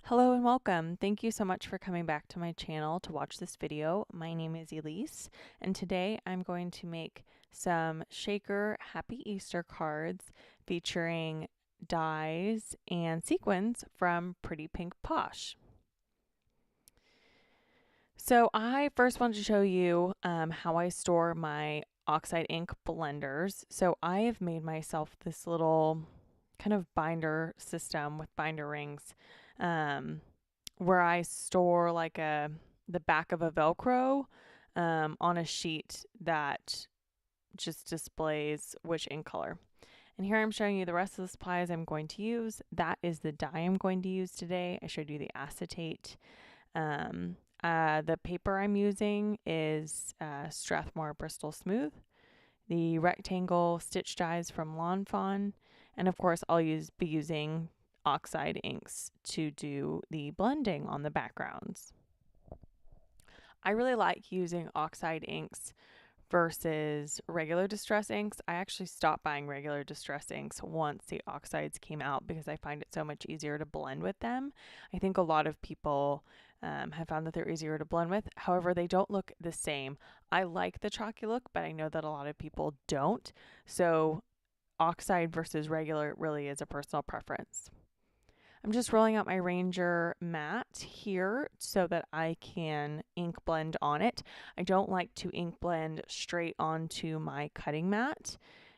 Hello and welcome. Thank you so much for coming back to my channel to watch this video. My name is Elise, and today I'm going to make some shaker Happy Easter cards featuring dies and sequins from Pretty Pink Posh. So I first wanted to show you how I store my oxide ink blenders. So I have made myself this little kind of binder system with binder rings. Where I store like the back of a Velcro on a sheet that just displays which ink color. And here I'm showing you the rest of the supplies I'm going to use. That is the dye I'm going to use today. I showed you the acetate. The paper I'm using is Strathmore Bristol Smooth. The rectangle stitch dies from Lawn Fawn. And of course, I'll be using oxide inks to do the blending on the backgrounds. I really like using oxide inks versus regular distress inks. I actually stopped buying regular distress inks once the oxides came out because I find it so much easier to blend with them. I think a lot of people have found that they're easier to blend with. However, they don't look the same. I like the chalky look, but I know that a lot of people don't. So oxide versus regular really is a personal preference. I'm just rolling out my Ranger mat here so that I can ink blend on it. I don't like to ink blend straight onto my cutting mat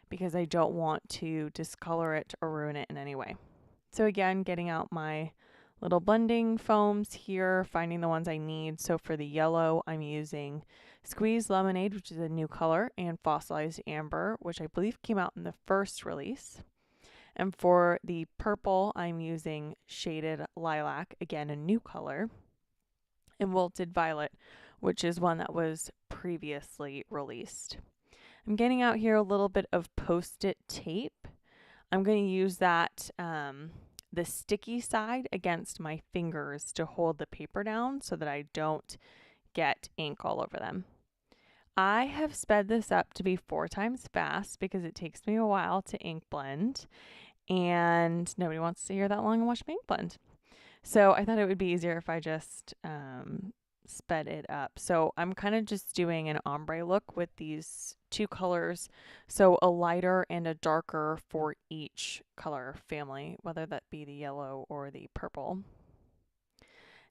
because I don't want to discolor it or ruin it in any way. So again, getting out my little blending foams here, finding the ones I need. So for the yellow, I'm using Squeeze Lemonade, which is a new color, and Fossilized Amber, which I believe came out in the first release. And for the purple, I'm using Shaded Lilac, again, a new color, and Wilted Violet, which is one that was previously released. I'm getting out here a little bit of Post-it tape. I'm going to use that, the sticky side against my fingers to hold the paper down so that I don't get ink all over them. I have sped this up to be 4 times fast because it takes me a while to ink blend. And nobody wants to hear that long and watch me ink blend. So I thought it would be easier if I just sped it up. So I'm kind of just doing an ombre look with these 2 colors. So a lighter and a darker for each color family, whether that be the yellow or the purple.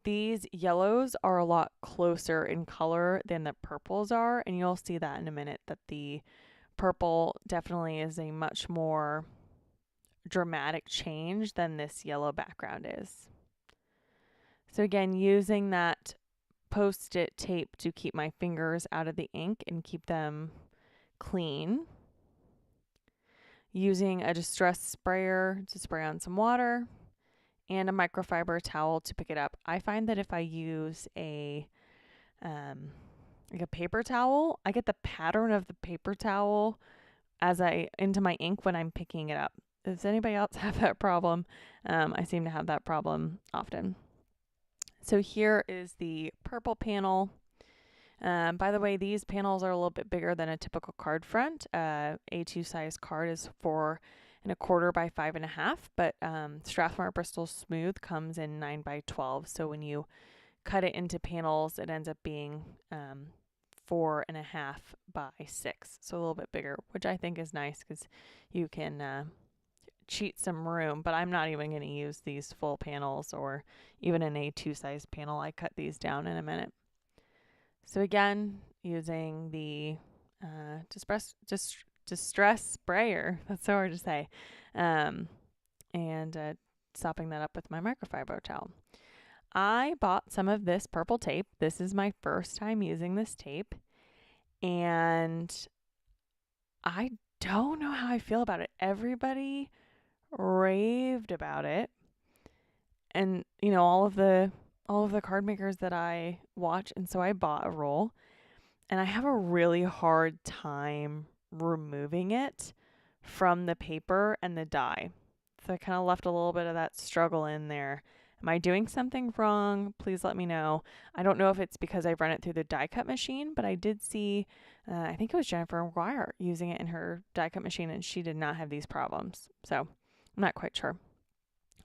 These yellows are a lot closer in color than the purples are, and you'll see that in a minute that the purple definitely is a much more dramatic change than this yellow background is. So again, using that Post-it tape to keep my fingers out of the ink and keep them clean. Using a distress sprayer to spray on some water and a microfiber towel to pick it up. I find that if I use a like a paper towel, I get the pattern of the paper towel into my ink when I'm picking it up. Does anybody else have that problem? I seem to have that problem often. So here is the purple panel. By the way, these panels are a little bit bigger than a typical card front. A2 size card is 4¼ by 5½, but Strathmore Bristol Smooth comes in 9×12. So when you cut it into panels, it ends up being 4½ by 6, so a little bit bigger, which I think is nice because you can cheat some room, but I'm not even going to use these full panels or even an A2 size panel. I cut these down in a minute. So again, using the distress sprayer, that's so hard to say, and sopping that up with my microfiber towel. I bought some of this purple tape. This is my first time using this tape, and I don't know how I feel about it. Everybody raved about it, and you know, all of the card makers that I watch, and so I bought a roll, and I have a really hard time removing it from the paper and the die. So I kind of left a little bit of that struggle in there. Am I doing something wrong? Please let me know. I don't know if it's because I've run it through the die cut machine, but I did see, I think it was Jennifer McGuire using it in her die cut machine, and she did not have these problems. So I'm not quite sure.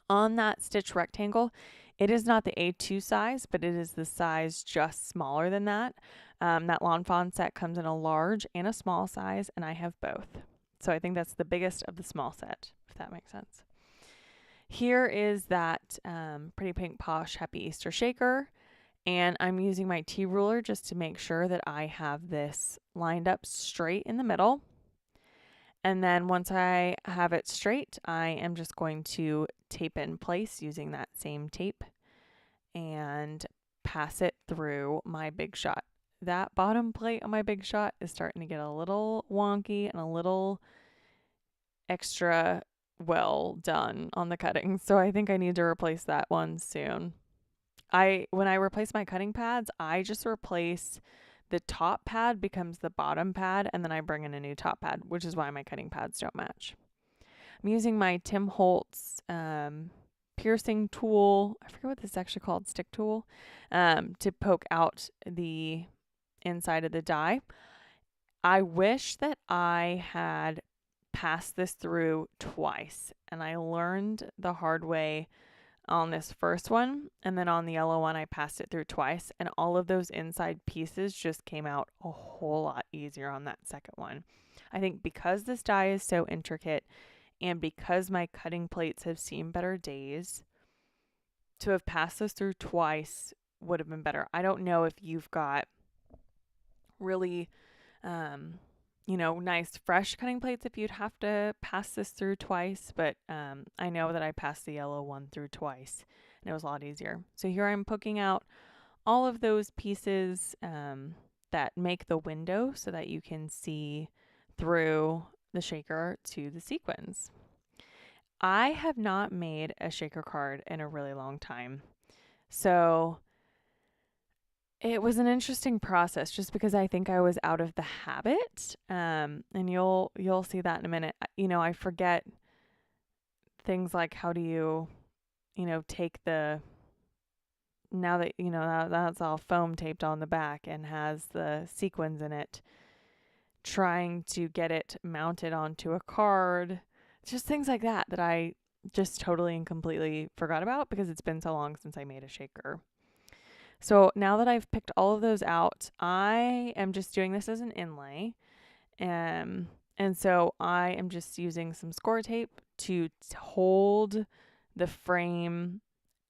On that stitch rectangle, It is not the A2 size, but it is the size just smaller than that. That Lawn Fawn set comes in a large and a small size, and I have both. So I think that's the biggest of the small set, if that makes sense. Here is that Pretty Pink Posh Happy Easter shaker, and I'm using my T-ruler just to make sure that I have this lined up straight in the middle. And then once I have it straight, I am just going to tape it in place using that same tape and pass it through my Big Shot. That bottom plate on my Big Shot is starting to get a little wonky and a little extra well done on the cutting. So I think I need to replace that one soon. When I replace my cutting pads, I just replace the top pad becomes the bottom pad, and then I bring in a new top pad, which is why my cutting pads don't match. I'm using my Tim Holtz piercing tool. I forget what this is actually called, stick tool, to poke out the inside of the die. I wish that I had passed this through twice, and I learned the hard way on this first one, and then on the yellow one I passed it through twice, and all of those inside pieces just came out a whole lot easier on that second one. I think because this die is so intricate and because my cutting plates have seen better days, to have passed those through twice would have been better. I don't know if you've got really nice fresh cutting plates if you'd have to pass this through twice, but I know that I passed the yellow one through twice and it was a lot easier. So here I'm poking out all of those pieces that make the window so that you can see through the shaker to the sequins. I have not made a shaker card in a really long time. So it was an interesting process just because I think I was out of the habit. And you'll see that in a minute. I forget things like how do you, take now that, that's all foam taped on the back and has the sequins in it, trying to get it mounted onto a card. Just things like that I just totally and completely forgot about because it's been so long since I made a shaker. So now that I've picked all of those out, I am just doing this as an inlay. And so I am just using some score tape to hold the frame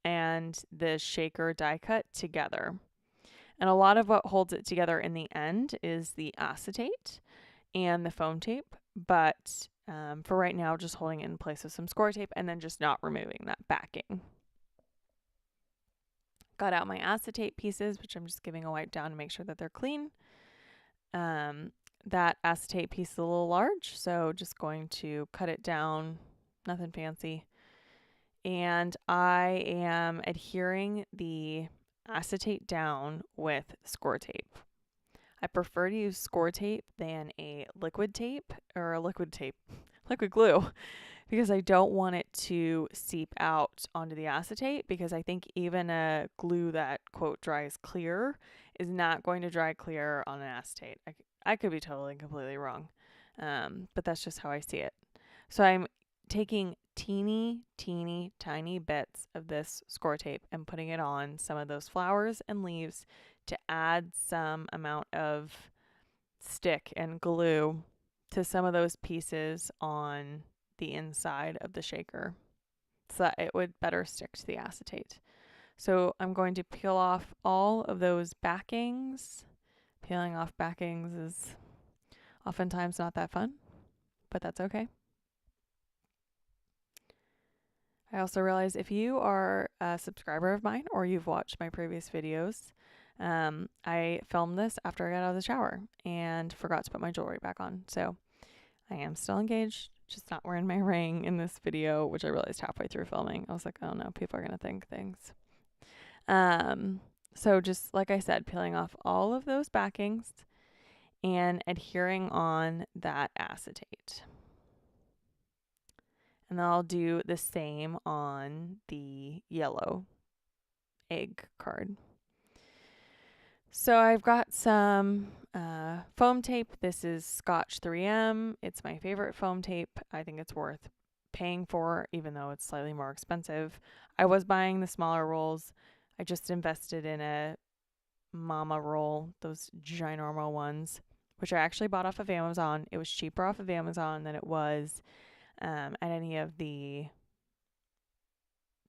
and the shaker die cut together. And a lot of what holds it together in the end is the acetate and the foam tape. But for right now, just holding it in place with some score tape and then just not removing that backing. Got out my acetate pieces, which I'm just giving a wipe down to make sure that they're clean. That acetate piece is a little large, so just going to cut it down, nothing fancy. And I am adhering the acetate down with score tape. I prefer to use score tape than a liquid tape or a liquid glue, because I don't want it to seep out onto the acetate, because I think even a glue that, quote, dries clear is not going to dry clear on an acetate. I could be totally and completely wrong, but that's just how I see it. So I'm taking teeny tiny bits of this score tape and putting it on some of those flowers and leaves to add some amount of stick and glue to some of those pieces on the inside of the shaker so that it would better stick to the acetate. So I'm going to peel off all of those backings. Peeling off backings is oftentimes not that fun, but that's okay. I also realize if you are a subscriber of mine or you've watched my previous videos, I filmed this after I got out of the shower and forgot to put my jewelry back on. So I am still engaged, just not wearing my ring in this video, which I realized halfway through filming. I was like, oh no, people are going to think things. So just like I said, peeling off all of those backings and adhering on that acetate. And then I'll do the same on the yellow egg card. So I've got some foam tape. This is Scotch 3M. It's my favorite foam tape. I think it's worth paying for, even though it's slightly more expensive. I was buying the smaller rolls. I just invested in a mama roll, those ginormo ones, which I actually bought off of Amazon. It was cheaper off of Amazon than it was at any of the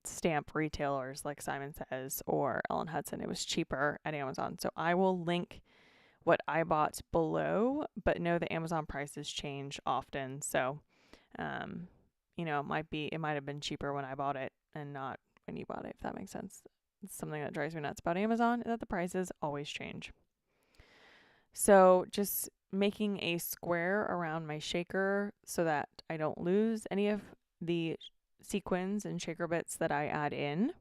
stamp retailers like Simon Says or Ellen Hudson. It was cheaper at Amazon. So I will link what I bought below, but know that Amazon prices change often. So, it might have been cheaper when I bought it and not when you bought it, if that makes sense. It's something that drives me nuts about Amazon, is that the prices always change. So just making a square around my shaker so that I don't lose any of the sequins and shaker bits that I add in.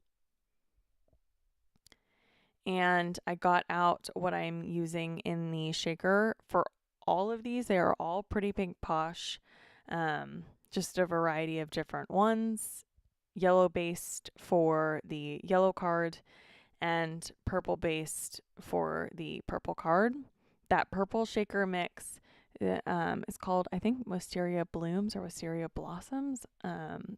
And I got out what I'm using in the shaker for all of these. They are all Pretty Pink Posh, just a variety of different ones. Yellow based for the yellow card and purple based for the purple card. That purple shaker mix is called, I think, Wisteria Blooms or Wisteria Blossoms.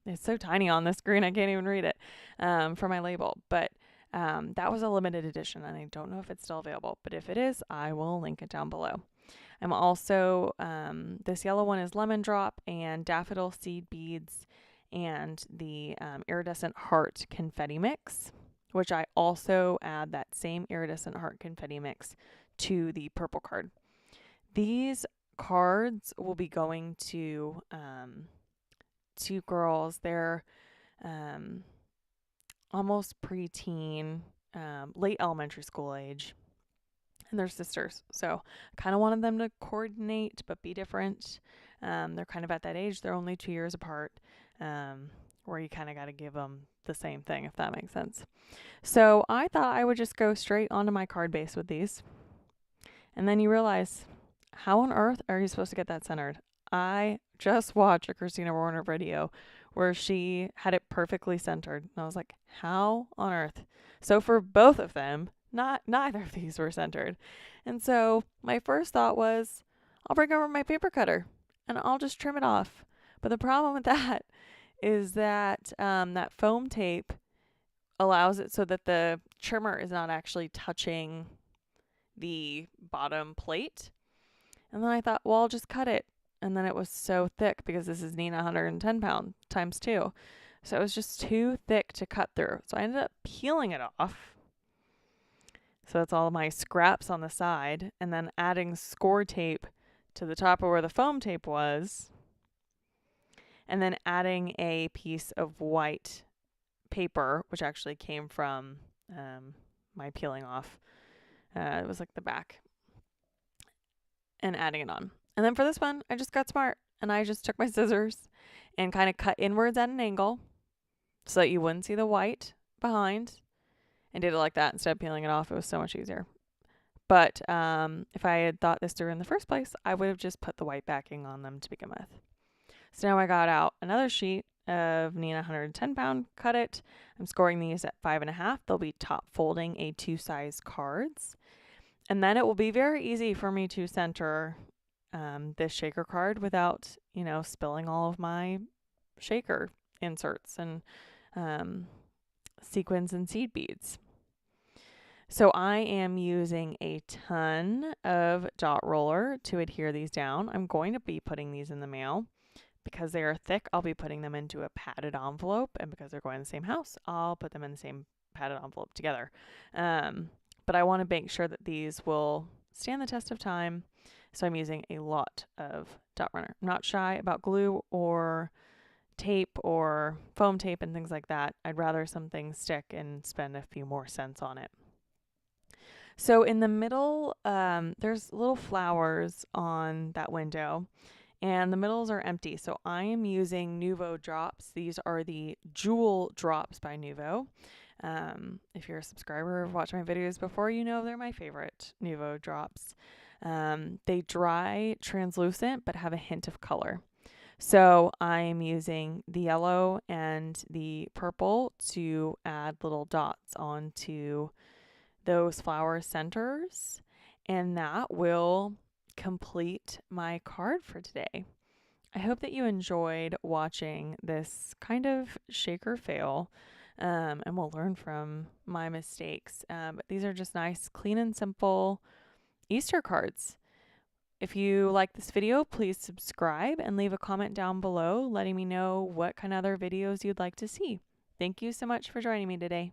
It's so tiny on the screen, I can't even read it for my label. But that was a limited edition, and I don't know if it's still available. But if it is, I will link it down below. I'm also, this yellow one is Lemon Drop and Daffodil Seed Beads and the Iridescent Heart Confetti Mix, which I also add that same Iridescent Heart Confetti Mix to the purple card. These cards will be going to two girls. They're almost preteen, late elementary school age, and they're sisters. So I kind of wanted them to coordinate but be different. They're kind of at that age. They're only 2 years apart, where you kind of got to give them the same thing, if that makes sense. So I thought I would just go straight onto my card base with these. And then you realize, how on earth are you supposed to get that centered? I just watched a Christina Warner video where she had it perfectly centered. And I was like, how on earth? So for both of them, neither of these were centered. And so my first thought was, I'll bring over my paper cutter and I'll just trim it off. But the problem with that is that that foam tape allows it so that the trimmer is not actually touching the bottom plate. And then I thought, well, I'll just cut it. And then it was so thick because this is Nina 110 pound times 2. So it was just too thick to cut through. So I ended up peeling it off. So it's all my scraps on the side, and then adding score tape to the top of where the foam tape was, and then adding a piece of white paper, which actually came from my peeling off. It was like the back, and adding it on. And then for this one, I just got smart, and I just took my scissors and kind of cut inwards at an angle so that you wouldn't see the white behind, and did it like that instead of peeling it off. It was so much easier. But if I had thought this through in the first place, I would have just put the white backing on them to begin with. So now I got out another sheet of Nina 110 pound, cut it. I'm scoring these at 5.5. They'll be top folding A2 size cards. And then it will be very easy for me to center this shaker card without, spilling all of my shaker inserts and sequins and seed beads. So I am using a ton of dot roller to adhere these down. I'm going to be putting these in the mail. Because they are thick, I'll be putting them into a padded envelope, and because they're going in the same house, I'll put them in the same padded envelope together. But I want to make sure that these will stand the test of time, so I'm using a lot of dot runner. I'm not shy about glue or tape or foam tape and things like that. I'd rather something stick and spend a few more cents on it. So in the middle, there's little flowers on that window, and the middles are empty. So I am using Nouveau Drops. These are the Jewel Drops by Nouveau. If you're a subscriber or watched my videos before, you know they're my favorite Nouveau Drops. They dry translucent but have a hint of color. So I'm using the yellow and the purple to add little dots onto those flower centers, and that will complete my card for today. I hope that you enjoyed watching this kind of shake or fail, and we'll learn from my mistakes. But these are just nice, clean and simple Easter cards. If you like this video, please subscribe and leave a comment down below letting me know what kind of other videos you'd like to see. Thank you so much for joining me today.